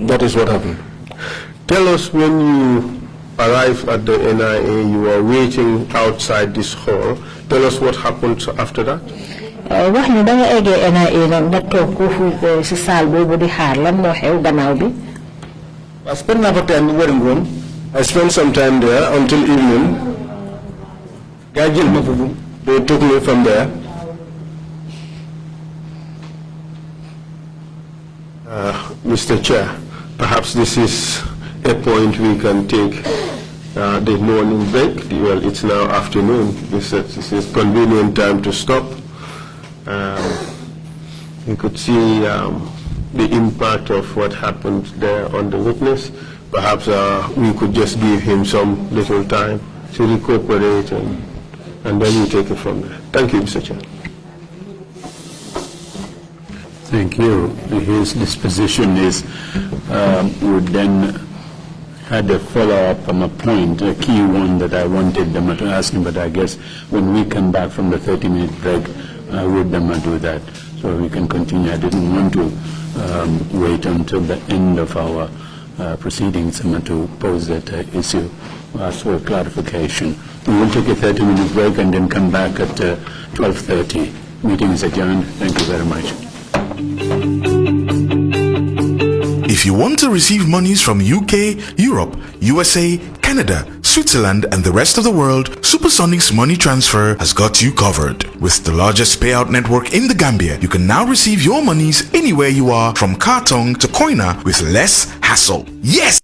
That is what happened. Tell us, when you arrived at the NIA, you were waiting outside this hall. Tell us what happened after that. Wax ñu da nga éggé NIA nak nga tok ko fu ci salle bobu di xaar lan mo xew gannaaw bi. I spent some time there until evening. They took me from there. Mr. Chair, perhaps this is a point we can take the morning break. Well, it's now afternoon. This is convenient time to stop. You could see the impact of what happened there on the witness. Perhaps we could just give him some little time to recuperate, and then we take it from there. Thank you, Mr. Chair. Thank you. His disposition is would then had a follow-up from a point, a key one that I wanted them to ask him, but I guess when we come back from the 30-minute break, I would them do that so we can continue. I didn't want to wait until the end of our proceedings to pose that issue. Ask for clarification. We will take a 30-minute break and then come back at 12:30. Meeting is adjourned. Thank you very much. If you want to receive monies from UK, Europe, USA, Canada, Switzerland, and the rest of the world, Supersonic's money transfer has got you covered. With the largest payout network in the Gambia, you can now receive your monies anywhere you are, from Kartong to Koina, with less hassle. Yes!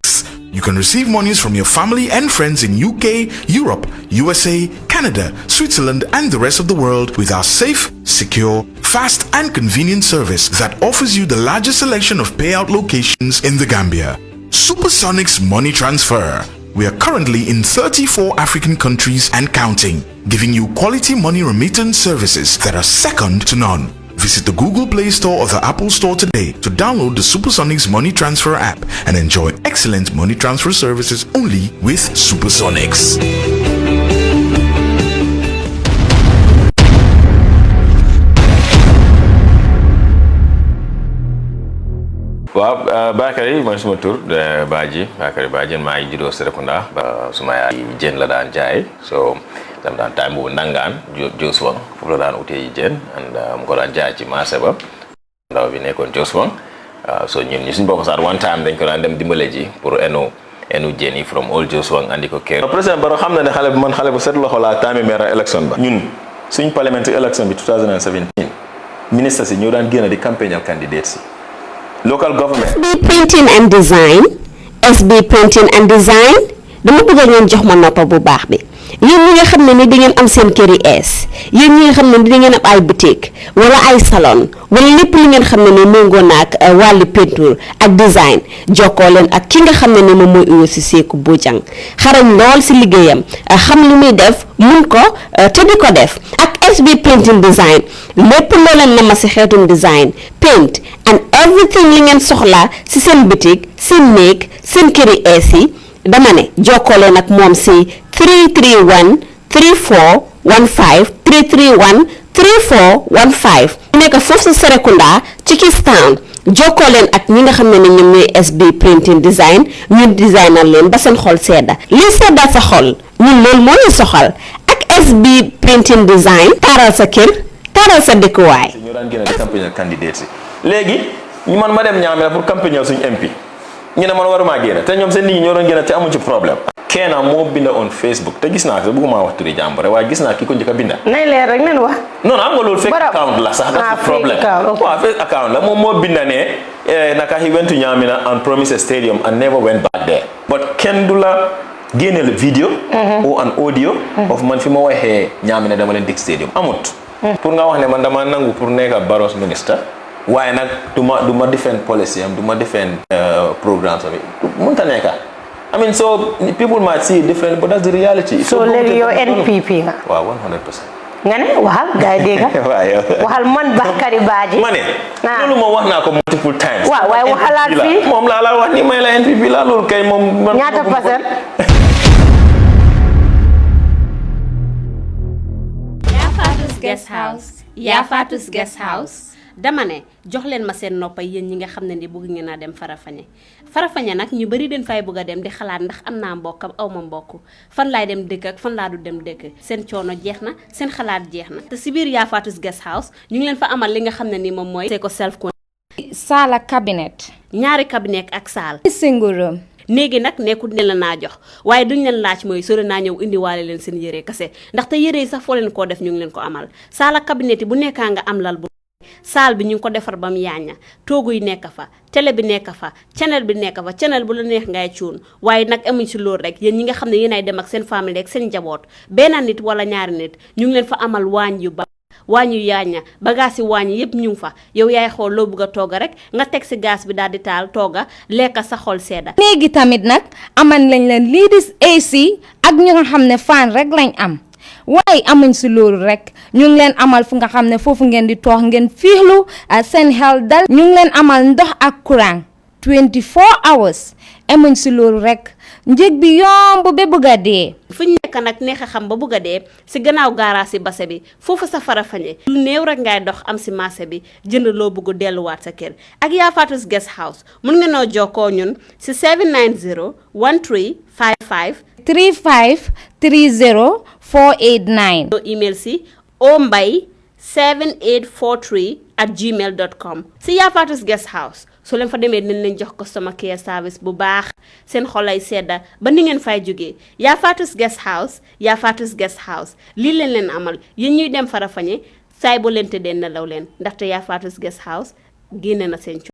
You can receive monies from your family and friends in UK, Europe, USA, Canada, Switzerland, and the rest of the world with our safe, secure, fast, and convenient service that offers you the largest selection of payout locations in the Gambia. Supersonic's money transfer. We are currently in 34 African countries and counting, giving you quality money remittance services that are second to none. Visit the Google Play Store or the Apple Store today to download the Supersonics Money Transfer app and enjoy excellent money transfer services only with Supersonics. waaw Bakary mooy suma tur Badji Bakary Badji maa ngi juddoo Serekunda suma yaay jën la daan jaay so dam daan time boobu nangaan Joswang foofu la daan utee jën and mu ko daan jaay ci marché ba ndaw bi nekkoon Joswang so ñun ñu suñu bokk saat one time dañ ko daan dem dimbale ji pour enu jën yi from all Joswang andi ko kër président Barrow xam na ne xale bu set loxo laa time maire election ba ñun suñ parliamentary election bi 2017 ministre si ñoo daan génn di campagne al candidates si local government. SB printing and design dama bëgg ngeen jox ma noppa bu baax bi yéen ñi nga xam ne ni da ngeen am seen kër yi ees yéen ñi nga xam ne ni da ngeen am ay boutique wala ay salon wala lépp li ngeen xam ne ni méngoo na ak wàllu peinture ak design jokkoo leen ak ki nga xam ne ni moom mooy Uyo Seku Bojang xarañ lool si liggéeyam xam li muy def mun ko te di ko def ak SB printing design lépp loo leen na ma si xeetum design paint and everything li ngeen soxla si seen boutique seen néeg seen kër yi ees yi dama ne jokkoo leen ak moom si 331 3415 331 3415 nekk foofu sa Serekunda ci Kistown jokkoo leen ak ñi nga xam ne ñoom ñooy SB printing design ñu designal leen ba seen xol sedda li sedda sa xol ñun loolu moo ñu soxal ak SB printing design taaral sa kër taaral sa dëkkuwaay. ñu daan gën a campagne candidate si léegi ñu man ma dem ñaamela pour campagne suñu MP ñu ne man waruma génn te ñoom seen nit ñi ñoo doon génn te amuñ ci problème kenn moo binda on Facebook te gis naa ko bëgguma wax turi jàmbure waaye gis naa ki ko njëkk a binda nay leer rek nen wax non am nga loolu fake account la sax that's the problem waaw fake account la moom moo binda ne naka he went to Nyamina and promised a stadium and never went back there but kenn du la génneel video or an audio of man fi ma waxee Nyamina dama leen dig stadium amut pour nga wax ne man dama nangu pour nekk Barrow's minister waaye nag du ma defend policy am du ma defend programmes am mënta nekk I mean so people might see it different but that's the reality so léegi yow NPP nga waaw 100% nga ne waxal gaay dégg waxal man Bakary Badji ma ne loolu moom wax naa ko multiple times waaw waaye waxalaat fii moom laa la wax ni may la NPP la loolu kay moom ñaata percent Yafatus Guest House dama ne jox leen ma seen noppa yéen ñi nga xam ne ni bëgg ngeen a dem Farafenni nag ñu bari den fay bëgg a dem di xalaat ndax am naa mbokk aw ma mbokk fan laay dem dëkk ak fan laa du dem dëkk seen coono jeex na seen xalaat jeex na te si biir Yafatus Guest House ñu ngi leen fa amal li nga xam ne ni moom mooy ko self saala cabinet ñaari cabinet ak saal single room néegi nag nekkul ne la naa jox waaye duñ leen laaj mooy sore naa ñëw indiwaale leen seen yére kase ndaxte yére yi sax foo leen koo def ñu ngi leen ko amal saala cabinet yi bu nekkaa nga am lal bu saal bi ñu ngi ko defar ba mu yaaña toogu yi nekk fa télé bi nekk fa channel bi nekk fa channel bu la neex ngay cuun waaye nag amuñ si loolu rek yéen ñi nga xam ne yéenay dem ak seen famille ak seen njaboot benn nit wala ñaari nit ñu ngi leen fa amal waañ yu yaaña bagaas yi waañ yëpp ñu ngi fa yow yaay xool loo bëgg a togga rek nga teg si gaz bi daal di taal togga lekka sa xol sedda léegi tamit nag amal lañ leen lii di AC ak ñu nga xam ne fan rek lañ am waaye amuñ si loolu rek ñu ngi leen amal fu nga xam ne foofu ngeen di toog ngeen fiixlu seen xel dal ñu ngi leen amal ndox ak courant 24 hours emuñ si loolu rek njëg bi yomb ba bëgg a dee. fu ñu nekk nag neex a xam ba bëgg a dee si gannaaw gaaraas si base bi foofu sa Farafenni lu néew rek ngay dox am si marché bi jënd loo bëgg delluwaat sa kër ak Yaa Faatu's Guest House mun nga noo jokkoo ñun si 790 1355 35 30 489. email si ombay7843@gmail.com si Yaa Faatu's Guest House su leen fa demee dinañ leen jox customer care service bu baax seen xolay sedda ba ni ngeen fay jógee Yaa Faatu's Guest House Yaa Faatu's Guest House lii leen amal yéen ñuy dem Farafenni saay boo leen tëddee nelaw leen ndaxte Yaa Faatu's Guest House génne na seen